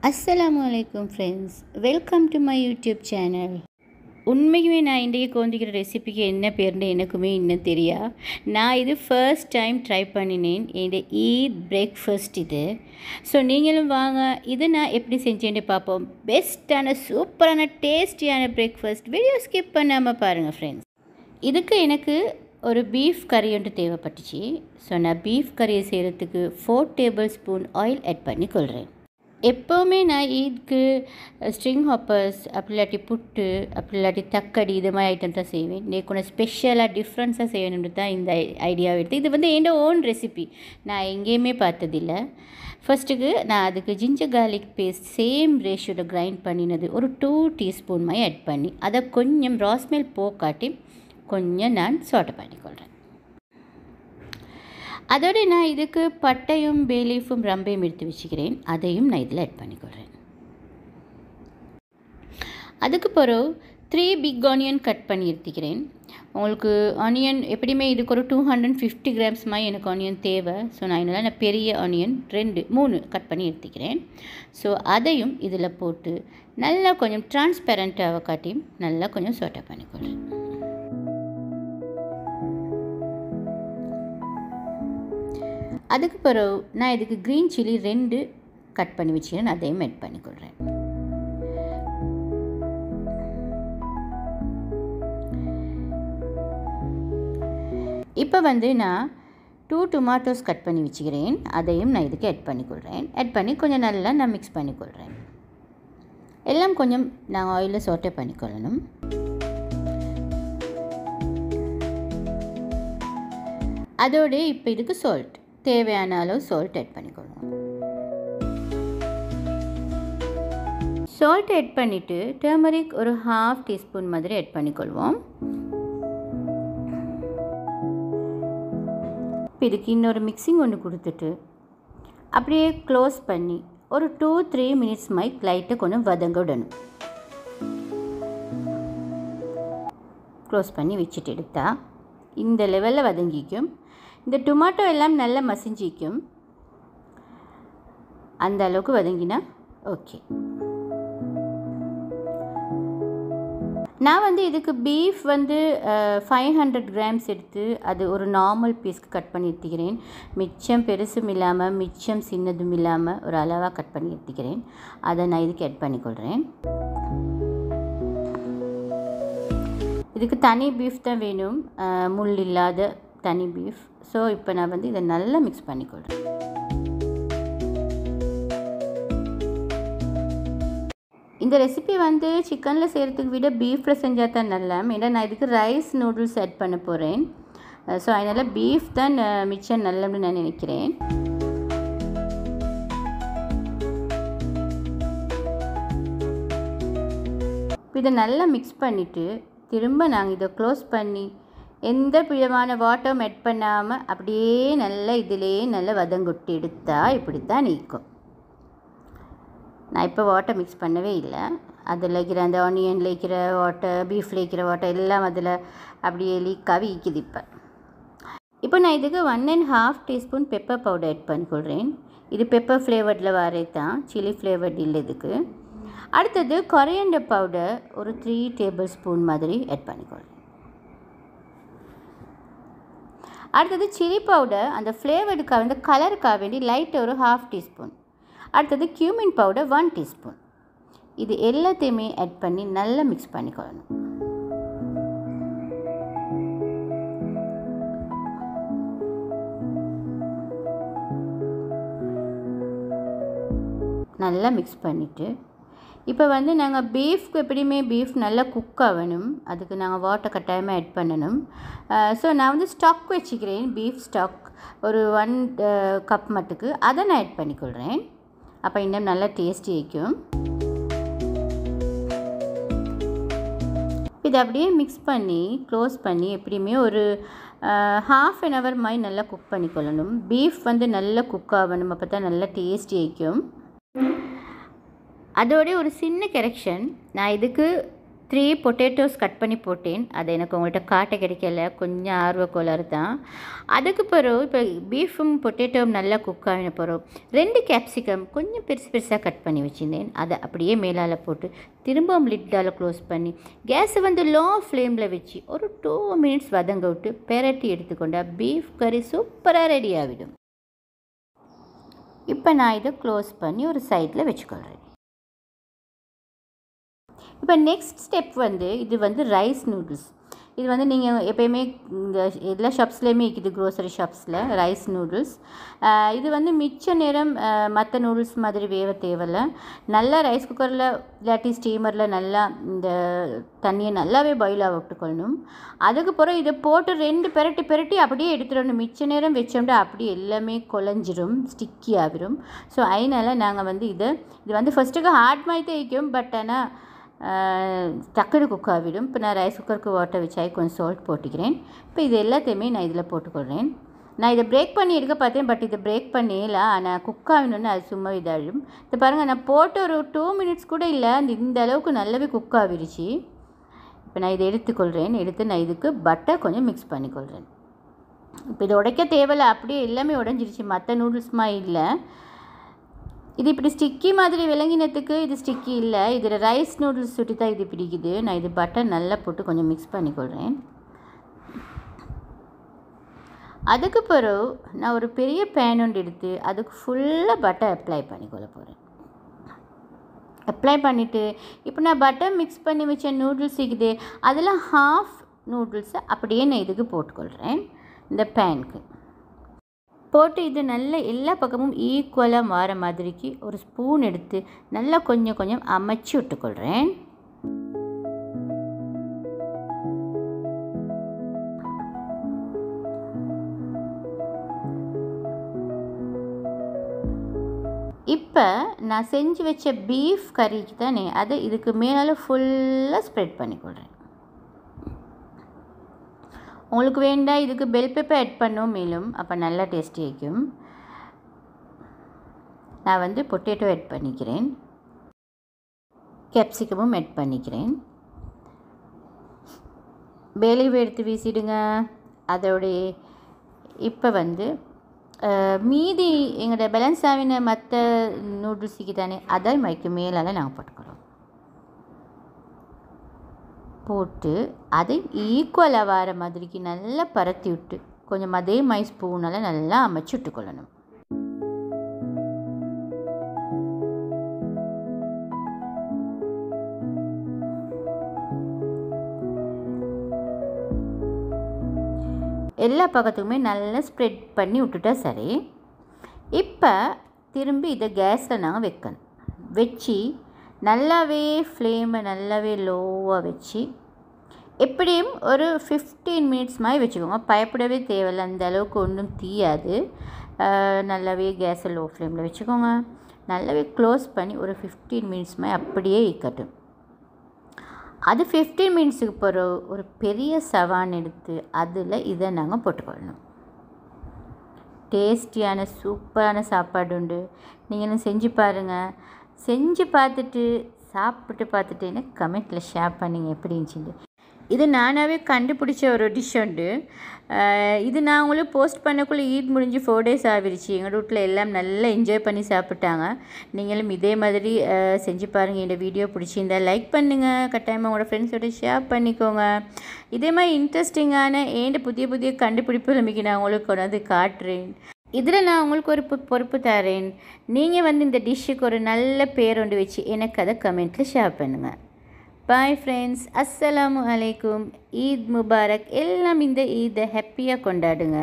அஸ்ஸலாமு அலைக்கும் friends, welcome to my YouTube channel. உண்மையுமே நான் இன்றைக்கு கோந்திக்கிற ரெசிபிக்கு என்ன பேருன்னு எனக்குமே இன்னும் தெரியா. நான் இது ஃபர்ஸ்ட் டைம் ட்ரை பண்ணினேன். என்னுடைய ஈத் பிரேக்ஃபாஸ்ட் இது. ஸோ நீங்களும் வாங்க, இதை நான் எப்படி செஞ்சேன்னு பார்ப்போம். பெஸ்ட்டான சூப்பரான டேஸ்டியான பிரேக்ஃபாஸ்ட். வீடியோ ஸ்கிப் பண்ணாமல் பாருங்கள் ஃப்ரெண்ட்ஸ். இதுக்கு எனக்கு ஒரு பீஃப் கறி ஒன்று தேவைப்பட்டுச்சு. ஸோ நான் பீஃப் கறியை செய்கிறதுக்கு 4 டேபிள் ஸ்பூன் ஆயில் ஆட் பண்ணி கொள்கிறேன். எப்போவுமே நான் ஈத்க்கு ஸ்ட்ரிங் ஹாப்பர்ஸ், அப்படி இல்லாட்டி புட்டு, அப்படி இல்லாட்டி தக்கடி, இது மாதிரி ஐட்டம் தான் செய்வேன். இன்றைக்கு கொஞ்சம் ஸ்பெஷலாக டிஃப்ரென்ஸாக செய்யணும்னு தான் இந்த ஐடியாவை எடுத்து. இது வந்து என்னோட ஓன் ரெசிபி, நான் எங்கேயுமே பார்த்ததில்லை. ஃபஸ்ட்டுக்கு நான் அதுக்கு ஜிஞ்சர் கார்லிக் பேஸ்ட் சேம் ரேஷியோவில் கிரைண்ட் பண்ணினது ஒரு 2 டீஸ்பூன் மாதிரி ஆட் பண்ணி அதை கொஞ்சம் ராஸ்மெல் போக்காட்டி கொஞ்சம் நான் சாட்டை பண்ணிக்கொள்கிறேன். அதோடு நான் இதுக்கு பட்டையும் பேலீஃபும் ரம்பையும் எடுத்து வச்சுக்கிறேன். அதையும் நான் இதில் ஆட் பண்ணிக்கொள்கிறேன். அதுக்கு பிறகு 3 பிக் ஆனியன் கட் பண்ணி எடுத்துக்கிறேன். உங்களுக்கு ஆனியன் எப்படியுமே இதுக்கு ஒரு 250 கிராம்ஸ் மாதிரி எனக்கு ஆனியன் தேவை. ஸோ நான் பெரிய ஆனியன் 3 கட் பண்ணி எடுத்துக்கிறேன். ஸோ அதையும் இதில் போட்டு நல்லா கொஞ்சம் டிரான்ஸ்பெரண்ட்டாக காட்டியும் நல்லா கொஞ்சம் சாட்டை பண்ணிக்கொள்கிறேன். அதுக்கு பிறகு நான் இதுக்கு க்ரீன் சில்லி 2 கட் பண்ணி வச்சுக்கிறேன். அதையும் ஆட் பண்ணிக்கொள்கிறேன். இப்போ வந்து நான் 2 டொமாட்டோஸ் கட் பண்ணி வச்சுக்கிறேன். அதையும் நான் இதுக்கு ஆட் பண்ணிக்கொள்கிறேன். ஆட் பண்ணி கொஞ்சம் நல்லா நான் மிக்ஸ் பண்ணிக்கொள்கிறேன். எல்லாம் கொஞ்சம் நான் ஆயிலில் சாட்டே பண்ணிக்கொள்ளணும். அதோடு இப்போ இதுக்கு சால்ட், தேவையான அளவு சால்ட் ஆட் பண்ணிக்கொள்வோம். சால்ட் ஆட் பண்ணிவிட்டு டர்மரிக் ஒரு 1/2 டீஸ்பூன் மாதிரி ஆட் பண்ணிக்கொள்வோம். இப்போ இதுக்கு இன்னொரு மிக்சிங் ஒன்று கொடுத்துட்டு அப்படியே க்ளோஸ் பண்ணி ஒரு 2-3 மினிட்ஸ் மைக் லைட்டை கொஞ்சம் வதங்க விடணும். க்ளோஸ் பண்ணி வச்சுட்டு எடுத்தால் இந்த லெவலில் வதங்கிக்கும். இந்த டொமாட்டோ எல்லாம் நல்லா மசிஞ்சிக்கும். அந்த அளவுக்கு வதங்கினா ஓகே. நான் வந்து இதுக்கு பீஃப் வந்து 500 கிராம்ஸ் எடுத்து அது ஒரு நார்மல் பீஸ்க்கு கட் பண்ணி எடுத்துக்கிறேன். மிச்சம் பெருசும் இல்லாமல் மிச்சம் சின்னதும் இல்லாமல் ஒரு அளவாக கட் பண்ணி எடுத்துக்கிறேன். அதை நான் இதுக்கு ஆட் பண்ணிக்கொள்கிறேன். இதுக்கு தனி பீஃப் தான் வேணும், முள் இல்லாத தனி பீஃப். ஸோ இப்போ நான் வந்து இதை நல்லா மிக்ஸ் பண்ணிக்கொள்கிறேன். இந்த ரெசிபி வந்து சிக்கனில் செய்கிறதுக்கு விட பீஃபில் செஞ்சால் தான் நல்லா. ஏன்னா நான் இதுக்கு ரைஸ் நூடுல்ஸ் ஆட் பண்ண போகிறேன். ஸோ அதனால் பீஃப் தான் மிச்சம் நல்லன்னு நான் நினைக்கிறேன். இதை நல்லா மிக்ஸ் பண்ணிவிட்டு திரும்ப நாங்கள் இதை க்ளோஸ் பண்ணி எந்த விதமான வாட்டரும் ஆட் பண்ணாமல் அப்படியே நல்லா இதிலே நல்லா வதங்கொட்டி எடுத்தால் இப்படி தான் நீக்கும். நான் இப்போ வாட்டர் மிக்ஸ் பண்ணவே இல்லை. அதில் இருக்கிற அந்த ஆனியனில் இருக்கிற வாட்டர், பீஃபில் இருக்கிற வாட்டர் எல்லாம் அதில் அப்படியே லீக்காகவே ஈக்குது. இப்போ நான் இதுக்கு 1.5 டீஸ்பூன் பெப்பர் பவுடர் ஆட் பண்ணிக்கொள்கிறேன். இது பெப்பர் ஃப்ளேவர்டில் வரே தான், சில்லி ஃப்ளேவர்டு இல்லை இதுக்கு. அடுத்தது கொரியண்டர் பவுடர் ஒரு 3 டேபிள் ஸ்பூன் மாதிரி ஆட் பண்ணிக்கொள்கிறேன். அடுத்தது சில்லி பவுடர் அந்த ஃப்ளேவர்டுக்காக வந்து கலருக்காக வேண்டி லைட்டாக ஒரு 1/2 டீஸ்பூன். அடுத்தது கியூமின் பவுடர் 1 டீஸ்பூன். இது எல்லாத்தையுமே ஆட் பண்ணி நல்லா மிக்ஸ் பண்ணிக்கொள்ளணும். நல்லா மிக்ஸ் பண்ணிவிட்டு இப்போ வந்து நாங்கள் பீஃப்க்கு எப்படியுமே பீஃப் நல்லா குக் ஆகணும். அதுக்கு நாங்கள் வாட்டர் கட்டாயமாக ஆட் பண்ணணும். ஸோ நான் வந்து ஸ்டாக் வச்சுக்கிறேன், பீஃப் ஸ்டாக் ஒரு 1 கப் மட்டுக்கு. அதை நான் ஆட் பண்ணிக்கொள்கிறேன். அப்போ இன்னும் நல்லா டேஸ்டி வைக்கும். இதை அப்படியே மிக்ஸ் பண்ணி க்ளோஸ் பண்ணி எப்படியுமே ஒரு 1/2 an hour மாதிரி நல்லா குக் பண்ணிக்கொள்ளணும். பீஃப் வந்து நல்லா குக் ஆகணும், அப்போ தான் நல்லா டேஸ்டி வைக்கும். அதோடைய ஒரு சின்ன கரெக்ஷன், நான் இதுக்கு 3 பொட்டேட்டோஸ் கட் பண்ணி போட்டேன். அது எனக்கு உங்கள்கிட்ட காட்ட கிடைக்கல, கொஞ்சம் ஆர்வக்கோளாறு தான். அதுக்கு பிறகு இப்போ பீஃபும் பொட்டேட்டோவும் நல்லா குக் ஆகின பிறகு 2 கேப்சிகம் கொஞ்சம் பெருசு பெருசாக கட் பண்ணி வச்சுருந்தேன். அதை அப்படியே மேலால் போட்டு திரும்பவும் லிட்டால் க்ளோஸ் பண்ணி கேஸை வந்து லோ ஃப்ளேமில் வச்சு ஒரு 2 மினிட்ஸ் வதங்க விட்டு பெரட்டி எடுத்துக்கொண்டால் பீஃப் கறி சூப்பராக ரெடி ஆகிடும். இப்போ நான் இதை க்ளோஸ் பண்ணி ஒரு சைடில் வச்சுக்கொள்கிறேன். இப்போ நெக்ஸ்ட் ஸ்டெப் வந்து இது வந்து ரைஸ் நூடுல்ஸ். இது வந்து நீங்கள் எப்போயுமே இந்த எல்லா ஷாப்ஸ்லேயுமே இருக்குது, க்ரோசரி ஷாப்ஸில் ரைஸ் நூடுல்ஸ். இது வந்து மிச்ச நேரம் மற்ற நூடுல்ஸ் மாதிரி வேக தேவையில்லை. நல்லா ரைஸ் குக்கரில் இல்லாட்டி ஸ்டீமரில் நல்லா இந்த தண்ணியை நல்லாவே பாயில் ஆக விட்டுக்கொள்ளணும். அதுக்கப்புறம் இதை போட்டு 2 பெரட்டி அப்படியே எடுத்துடணும். மிச்ச நேரம் வச்சோம்னா அப்படியே எல்லாமே குழஞ்சிரும், ஸ்டிக்கி ஆகிரும். ஸோ அதனால் நாங்கள் வந்து இது வந்து ஃபஸ்ட்டுக்கு ஹார்ட் மாதிரி வைக்கும், பட் ஆனால் டக்குனு குக் ஆகிடும். இப்போ நான் ரைஸ் குக்கருக்கு வாட்டர் வச்சாய் கொஞ்சம் சால்ட் போட்டுக்கிறேன். இப்போ இது எல்லாத்தையுமே நான் இதில் போட்டுக்கொள்கிறேன். நான் இதை பிரேக் பண்ணி எடுக்க பார்த்தேன், பட் இதை பிரேக் பண்ணிடல. ஆனால் குக் ஆகணுன்னு அது சும்மா இதாகிடும். இது பாருங்கள், நான் போட்டு ஒரு 2 மினிட்ஸ் கூட இல்லை, இந்த அளவுக்கு நல்லாவே குக் ஆகிடுச்சு. இப்போ நான் இதை எடுத்து நான் இதுக்கு பட்டர் கொஞ்சம் மிக்ஸ் பண்ணிக்கொள்கிறேன். இப்போ இதை உடைக்க தேவையில்லை, அப்படியே எல்லாமே உடஞ்சிருச்சு, மற்ற நூடுல்ஸ்மா இல்லை. இது இப்படி ஸ்டிக்கி மாதிரி விளங்கினத்துக்கு இது ஸ்டிக்கி இல்லை, இதில் ரைஸ் நூடுல்ஸ் சுட்டி தான் இது பிடிக்குது. நான் இது பட்டர் நல்லா போட்டு கொஞ்சம் மிக்ஸ் பண்ணிக்கொள்கிறேன். அதுக்கு பிறகு நான் ஒரு பெரிய பேன் ஒன்று எடுத்து அதுக்கு ஃபுல்லாக பட்டர் அப்ளை பண்ணிக்கொள்ள போகிறேன். அப்ளை பண்ணிவிட்டு இப்போ நான் பட்டர் மிக்ஸ் பண்ணி வச்ச நூடுல்ஸ் இருக்குது, அதில் ஹாஃப் நூடுல்ஸை அப்படியே நான் இதுக்கு போட்டுக்கொள்கிறேன். இந்த பேனுக்கு போட்டு இது நல்ல எல்லா பக்கமும் ஈக்குவலாக மாற மாதிரிக்கு ஒரு ஸ்பூன் எடுத்து நல்லா கொஞ்சம் கொஞ்சம் அமைச்சு விட்டுக்கொள்கிறேன். இப்போ நான் செஞ்சு வச்ச பீஃப் கறிக்கு தானே அதை இதுக்கு மேலே ஃபுல்லாக ஸ்ப்ரெட் பண்ணிக்கொள்கிறேன். உங்களுக்கு வேண்டாம் இதுக்கு பெல் பெப்பர் ஆட் பண்ணோம் மேலும், அப்போ நல்லா டேஸ்டி ஆகிக்கும். நான் வந்து பொட்டேட்டோ ஆட் பண்ணிக்கிறேன், கேப்சிகமும் ஆட் பண்ணிக்கிறேன். பே லீஃப் எடுத்து வீசிடுங்க அதோடைய. இப்போ வந்து மீதி எங்களோட பேலன்ஸ் ஆகின மற்ற நூடுல்ஸுக்கு தானே அதை மைக்கு மேலால் நாங்கள் போட்டுக்கிறோம். போட்டு அதை ஈக்குவலாக வர மாதிரிக்கு நல்லா பரத்தி விட்டு கொஞ்சம் அதே மாதிரி ஸ்பூனால் நல்லா அமைச்சு விட்டுக்கொள்ளணும். எல்லா பக்கத்துக்குமே நல்லா ஸ்ப்ரெட் பண்ணி விட்டுட்டா சரி. இப்போ திரும்பி இதை கேஸில் நாங்கள் வைக்கணும். வச்சு நல்லாவே ஃப்ளேமை நல்லாவே லோவாக வச்சு எப்படியும் ஒரு 15 மினிட்ஸ் மாதிரி வச்சுக்கோங்க. பயப்படவே தேவையில்லை, அந்த அளவுக்கு ஒன்றும் தீயாது. நல்லாவே கேஸை லோ ஃப்ளேமில் வச்சுக்கோங்க. நல்லாவே க்ளோஸ் பண்ணி ஒரு 15 மினிட்ஸ் மாதிரி அப்படியே இருக்கட்டும். அது 15 மினிட்ஸுக்கு பிறகு ஒரு பெரிய சவான் எடுத்து அதில் இதை நாங்கள் போட்டுக்கொள்ளணும். டேஸ்டியான சூப்பரான சாப்பாடு உண்டு. நீங்களும் செஞ்சு பாருங்கள். செஞ்சு பார்த்துட்டு சாப்பிட்டு பார்த்துட்டு எனக்கு கமெண்ட்டில் ஷேர் பண்ணிங்க எப்படி இருந்துச்சுன்னு. இது நானாகவே கண்டுபிடிச்ச ஒரு டிஷ் உண்டு. இது நான் உங்களுக்கு போஸ்ட் பண்ணக்குள்ளே ஈத் முடிஞ்சு 4 days ஆகிடுச்சு. எங்கள் வீட்டில் எல்லாம் நல்லா என்ஜாய் பண்ணி சாப்பிட்டாங்க. நீங்களும் இதே மாதிரி செஞ்சு பாருங்கள். இந்த வீடியோ பிடிச்சிருந்தால் லைக் பண்ணுங்கள், கட்டாயமாக உங்களோட ஃப்ரெண்ட்ஸோட ஷேர் பண்ணிக்கோங்க. இதே மாதிரி இன்ட்ரெஸ்டிங்கான புதிய புதிய கண்டுபிடிப்பு நம்பிக்கை நான் உங்களுக்கு கொண்டாந்து காட்டுறேன். இதில் நான் உங்களுக்கு ஒரு பொறுப்பு தரேன். நீங்கள் வந்து இந்த டிஷ்ஷுக்கு ஒரு நல்ல பேர் ஒன்று வச்சு எனக்கு அதை கமெண்ட்டில் ஷேர் பண்ணுங்கள். பாய் ஃப்ரெண்ட்ஸ், அஸ்ஸலாமு அலைக்கும். ஈத் முபாரக். எல்லாம் இந்த ஈதை ஹாப்பியாக கொண்டாடுங்க.